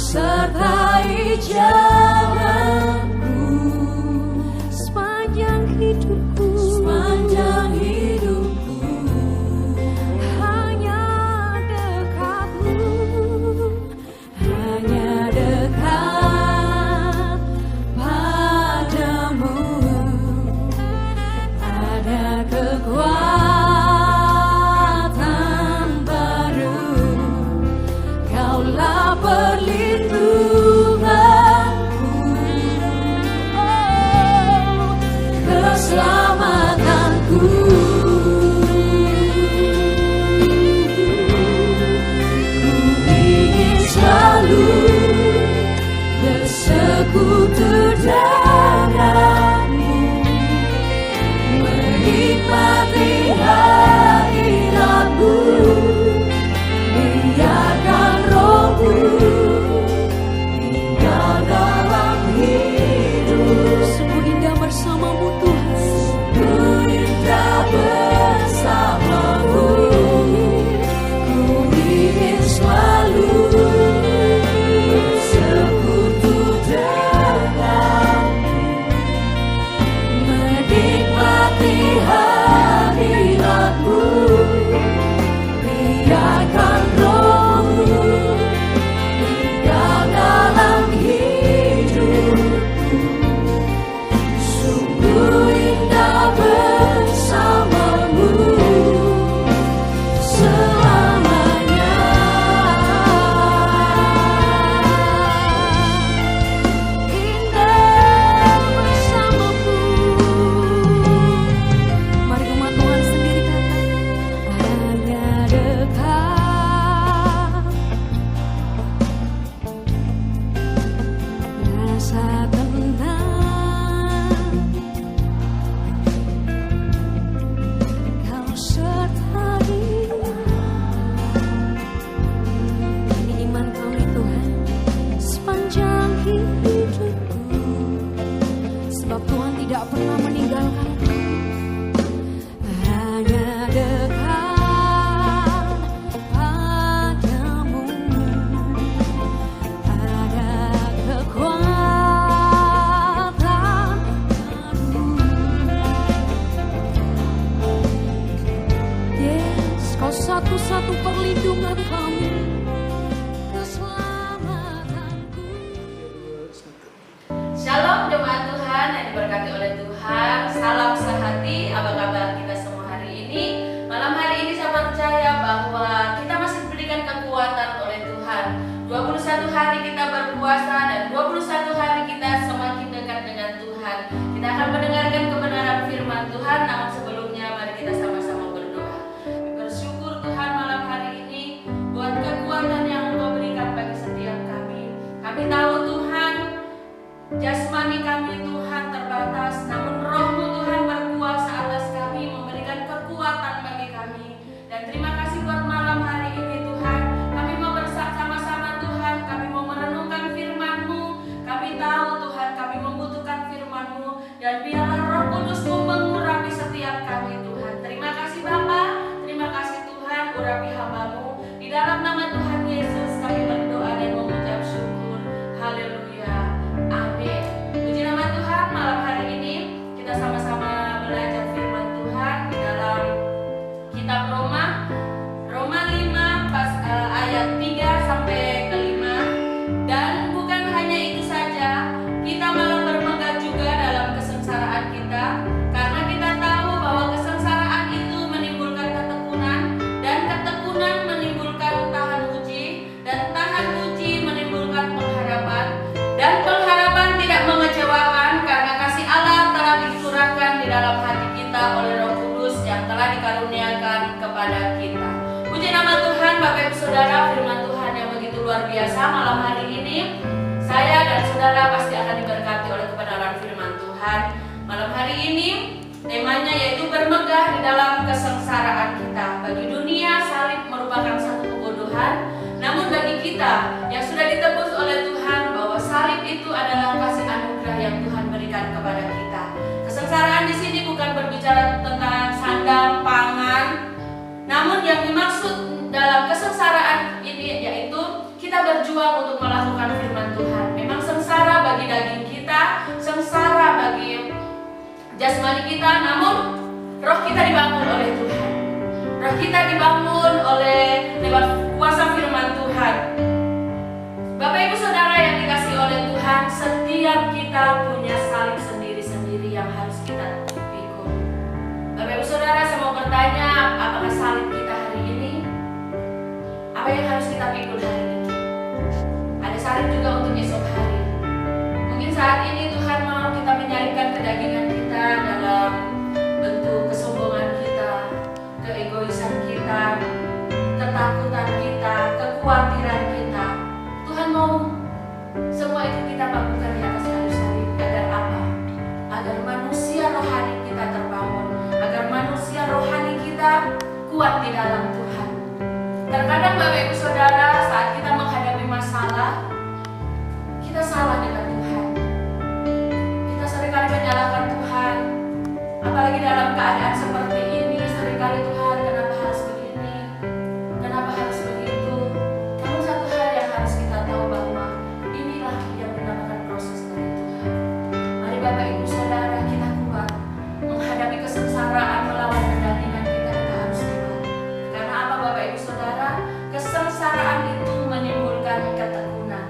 sertai jalanku sepanjang hidupku, sepanjang hidupku. Hanya dekatmu, hanya dekat padamu ada kekuatan baru. Kaulah perlindunganku, oh, keselamatanku. Ku ingin selalu bersekutu denganmu, menikmati hadiratmu. Biarkan rohmu tinggal dalam hidup. Sungguh indah bersamamu Tuhan, sungguh indah bersamamu. Ku ingin selalu bersekutu denganmu, menikmati hadiratmu. Biarkan rohmu tinggal dalam hidupku. Sungguh indah bersamamu selamanya. Indah bersamamu. Mari umat Tuhan sendiri kata, hanya dekat, rasa tenang, kau sertai. Ini iman kami Tuhan sepanjang hidupku, sebab Tuhan tidak pernah meninggalkan kami. Hanya dekat padamu ada kekuatan baru. Yes, kau satu-satu perlindungan kami, keselamatanku. Shalom jemaat Tuhan yang diberkati oleh Tuhan. Salam sehati, apa kabar kita semua hari ini? Malam hari ini saya percaya bahwa kita masih diberikan kekuatan oleh Tuhan. 21 hari kita berpuasa dan 21 hari kita semakin dekat dengan Tuhan. Kita akan mendengarkan kebenaran firman Tuhan, namun sebelumnya mari kita sama-sama berdoa. Bersyukur Tuhan malam hari ini buat kekuatan yang Engkau berikan bagi setiap kami. Kami tahu Tuhan, jasmani kami Tuhan terbatas, namun roh-Mu Tuhan berkuasa atas kami, memberikan kekuatan bagi kami. Dan terima kasih buat malam hari ini Tuhan. Kami mau bersama-sama Tuhan, kami mau merenungkan firman-Mu. Kami tahu Tuhan, kami membutuhkan firman-Mu, dan biarlah Roh Kudus-Mu mengurapi setiap kami Tuhan. Terima kasih Bapa, terima kasih Tuhan, urapi hamba-Mu. Di dalam nama Tuhan Yesus kami berdoa dan mengucap syukur. Haleluya. Amin. Puji nama Tuhan, malam hari ini kita sama-sama belajar firman Tuhan di dalam kitab Roma 5 ayat 3 sampai ke 5. Dan bukan hanya itu saja, kita malah bermegah juga dalam kesengsaraan kita, karena kita tahu bahwa kesengsaraan itu menimbulkan ketekunan, dan ketekunan menimbulkan tahan uji, dan tahan uji menimbulkan pengharapan, dan pengharapan tidak mengecewakan karena kasih Allah telah dicurahkan di dalam hati kita oleh Roh Kudus yang telah dikaruniakan kepada kita. Puji nama Tuhan. Bapak Ibu Saudara, firman Tuhan yang begitu luar biasa malam hari ini, saya dan saudara pasti akan diberkati oleh kebenaran firman Tuhan. Malam hari ini temanya yaitu bermegah di dalam kesengsaraan kita. Bagi dunia salib merupakan satu kebodohan, namun bagi kita yang sudah ditebus oleh Tuhan bahwa salib itu adalah kasih anugerah yang Tuhan berikan kepada kita. Kesengsaraan di sini bukan berbicara tentang sandang, pangan, namun yang dimaksud dalam kesengsaraan ini yaitu kita berjuang berjuang untuk melakukan firman Tuhan. Memang sengsara bagi daging kita, sengsara bagi jasmani kita, namun roh kita dibangun oleh Tuhan. Roh kita dibangun oleh lewat kuasa firman Tuhan. Bapak Ibu Saudara yang dikasihi oleh Tuhan, setiap kita punya salib sendiri-sendiri yang harus kita pikul. Bapak Ibu Saudara, saya mau bertanya, apakah salib kita hari ini? Apa yang harus kita pikul hari ini? Ada salib juga untuk esok hari. Mungkin saat ini Tuhan mau kita menyalibkan kedagingan kita dalam bentuk kesombongan kita, keegoisan kita, ketakutan kita, kekhawatiran kita. Tuhan mau semua itu kita bakukan di atas kayu salib. Agar apa? Agar manusia rohani kita terbangun, agar manusia rohani kita kuat di dalam Tuhan. Terkadang Bapak Ibu Saudara, saat kita menghadapi masalah, kita salah dengan Tuhan. Kita seringkali menyalahkan Tuhan. Apalagi dalam keadaan seperti ini, seringkali Tuhan, kenapa harus begini? Kenapa harus begitu? Namun satu hal yang harus kita tahu, bahwa inilah yang dinamakan proses dari Tuhan. Mari Bapak Ibu Saudara, kita kuat menghadapi kesengsaraan melawan kedagingan kita harus kuat. Karena apa Bapak Ibu Saudara? Kesengsaraan itu menimbulkan ketekunan.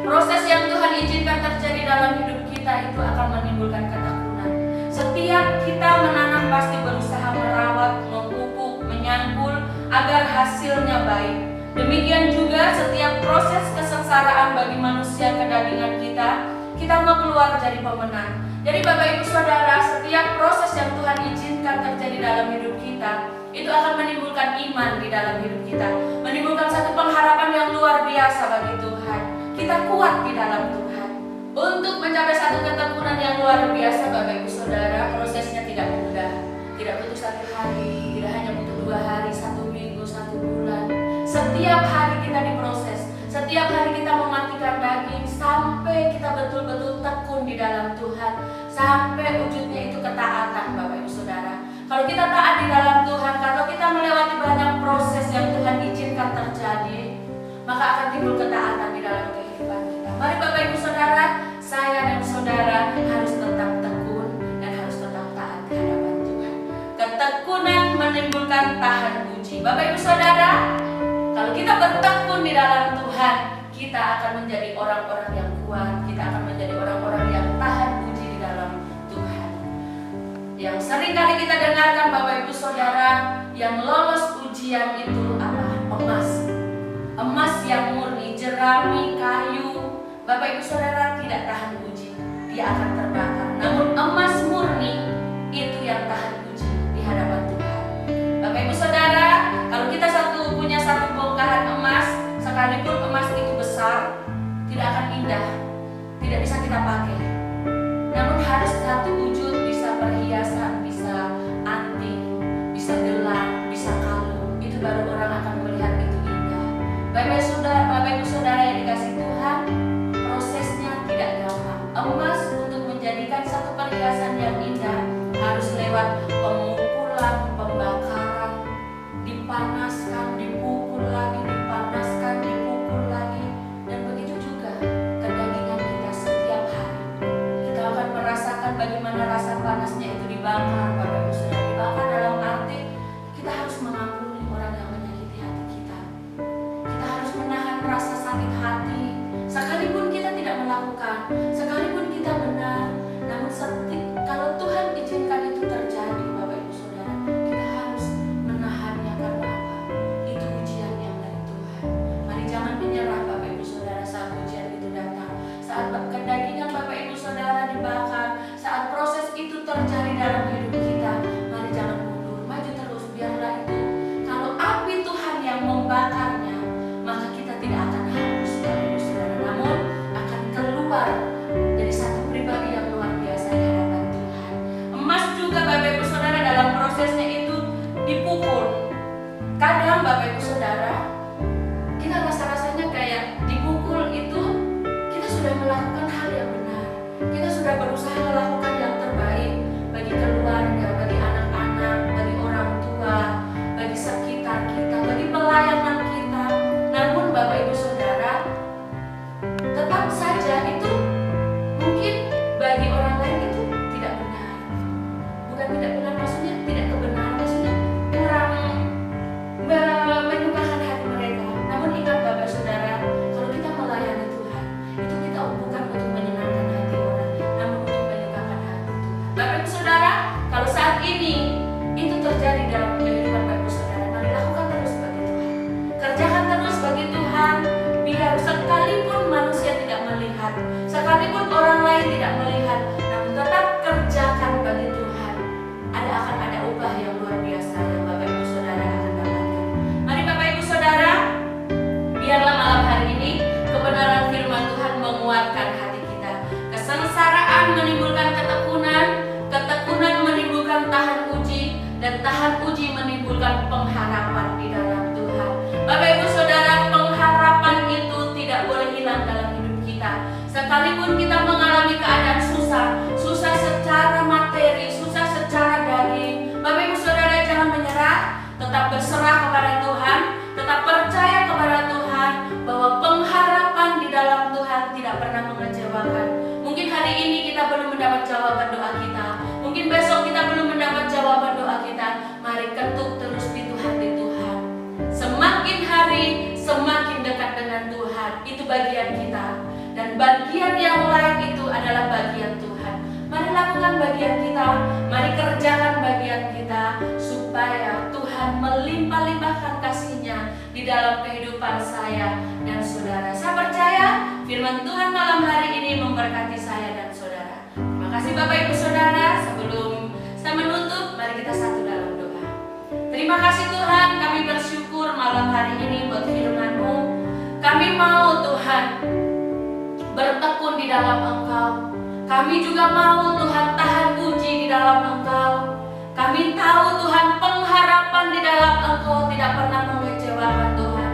Proses yang Tuhan izinkan terjadi dalam hidup kita itu akan menimbulkan ketekunan. Setiap kita menanam pasti berusaha merawat, memupuk, menyangkul agar hasilnya baik. Demikian juga setiap proses kesengsaraan bagi manusia kedagingan kita mau keluar jadi pemenang. Jadi Bapak Ibu Saudara, setiap proses yang Tuhan izinkan terjadi dalam hidup kita itu akan menimbulkan iman di dalam hidup kita, menimbulkan satu pengharapan yang luar biasa bagi Tuhan. Kita kuat di dalam Tuhan. Untuk mencapai satu ketekunan yang luar biasa Bapak Ibu Saudara, prosesnya tidak mudah. Tidak butuh satu hari, tidak hanya butuh 2 hari, 1 minggu, 1 bulan. Setiap hari kita diproses, setiap hari kita mematikan daging sampai kita betul-betul tekun di dalam Tuhan, sampai wujudnya itu ketaatan Bapak Ibu Saudara. Kalau kita taat di dalam Tuhan, kalau kita melewati banyak proses yang Tuhan izinkan terjadi, maka akan timbul ketaatan di dalam kehidupan kita. Mari Bapak Ibu Saudara, saya dan saudara harus tetap tekun dan harus tetap taat di hadapan Tuhan. Ketekunan menimbulkan tahan uji. Bapak Ibu Saudara, kalau kita bertekun di dalam Tuhan, kita akan menjadi orang-orang yang kuat, kita akan menjadi orang-orang yang tahan uji di dalam Tuhan. Yang sering kali kita dengarkan Bapak Ibu Saudara, yang lolos ujian itu apa? Emas. Emas yang murni, jerami, kayu, Bapak Ibu Saudara tidak tahan uji, dia akan terbakar. Namun emas murni itu yang tahan uji di hadapan Tuhan. Bapak Ibu Saudara, kalau kita punya satu bongkahan emas, sekalipun emas itu besar, tidak akan indah, tidak bisa kita pakai. Namun harus satu wujud, bisa perhiasan, bisa anting, bisa gelang, bisa kalung, itu baru orang akan melihat itu indah. Bapak Ibu Saudara yang dikasih Tuhan, prosesnya tidak gampang. Emas untuk menjadikan satu perhiasan yang indah harus lewat pemukulan, pembakaran, dipanaskan, dipukul lagi, dipanaskan, dipukul lagi. Dan begitu juga kedagingan kita setiap hari. Kita akan merasakan bagaimana rasa panasnya itu dibakar. Bapak Ibu Saudara, dibakar dalam arti kita harus mengampuni orang yang menyakiti hati kita. Kita harus menahan rasa sakit hati, sekalipun kita tidak melakukan, sekalipun kita benar. Namun kalau Tuhan izinkan itu terjadi, Bapak Ibu Saudara, kita harus menahannya. Karena apa? Itu ujian yang dari Tuhan. Mari jangan menyerah Bapak Ibu Saudara saat ujian itu datang, saat kedagingan Bapak Ibu Saudara dibakar, saat proses itu terjadi dalam hidup kita. Mari jangan mundur, maju terus. Biarlah itu, kalau api Tuhan yang membakarnya, maka kita tidak akan hangus Bapak Ibu Saudara, namun akan keluar dari satu pribadi yang luar biasa di hadapan Tuhan. Emas juga Bapak Ibu Saudara dalam prosesnya itu dipukul. Kadang Bapak Ibu Saudara, kita rasa-rasanya kayak dipukul itu kita sudah melakukan hal yang benar, kita sudah berusaha melakukan yang terbaik bagi keluarga, bagi anak-anak, bagi orang tua, bagi sekitar kita, bagi pelayanan kita. Namun Bapak Ibu Saudara, kita. Sekalipun kita mengalami keadaan susah secara materi, susah secara daging, Bapak Ibu Saudara jangan menyerah, tetap berserah kepada Tuhan, tetap percaya kepada Tuhan bahwa pengharapan di dalam Tuhan tidak pernah mengecewakan. Mungkin hari ini kita belum mendapat jawaban doa kita, mungkin besok kita belum mendapat jawaban doa kita. Mari ketuk terus pintu hati Tuhan. Semakin hari semakin dekat dengan Tuhan, itu bagian kita. Dan bagian yang lain itu adalah bagian Tuhan. Mari lakukan bagian kita, mari kerjakan bagian kita, supaya Tuhan melimpah-limpahkan kasih-Nya di dalam kehidupan saya dan saudara. Saya percaya firman Tuhan malam hari ini memberkati saya dan saudara. Terima kasih Bapak Ibu Saudara. Sebelum saya menutup, mari kita satu dalam doa. Terima kasih Tuhan, kami bersyukur malam hari ini buat firman-Mu. Kami mau Tuhan bertekun di dalam Engkau. Kami juga mau Tuhan tahan uji di dalam Engkau. Kami tahu Tuhan pengharapan di dalam Engkau tidak pernah mengecewakan Tuhan.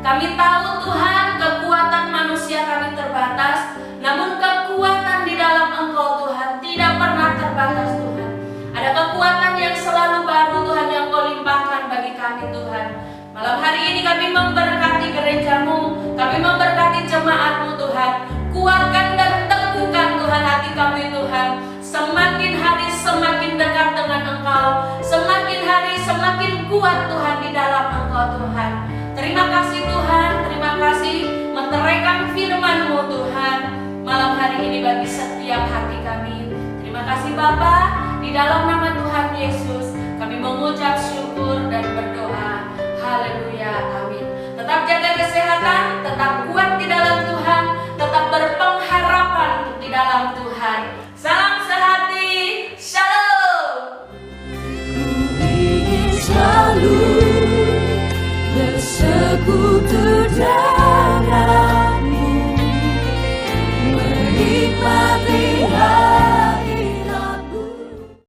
Kami tahu Tuhan kekuatan manusia kami terbatas, namun kekuatan di dalam Engkau Tuhan tidak pernah terbatas Tuhan. Ada kekuatan yang selalu baru Tuhan yang Kau limpahkan bagi kami Tuhan. Malam hari ini kami memberkati gereja-Mu, kami memberkati jemaat-Mu Tuhan. Kuatkan dan teguhkan Tuhan hati kami Tuhan. Semakin hari semakin dekat dengan Engkau, semakin hari semakin kuat Tuhan di dalam Engkau Tuhan. Terima kasih Tuhan, terima kasih meteraikan firman-Mu Tuhan malam hari ini bagi setiap hati kami. Terima kasih Bapa, di dalam nama Tuhan Yesus kami mengucap syukur dan berdoa. Haleluya, amin. Tetap jaga kesehatan, tetap kuat di dalam Tuhan, tetap berpengharapan untuk di dalam Tuhan. Salam sehati, shalom. Ku ingin selalu bersekutu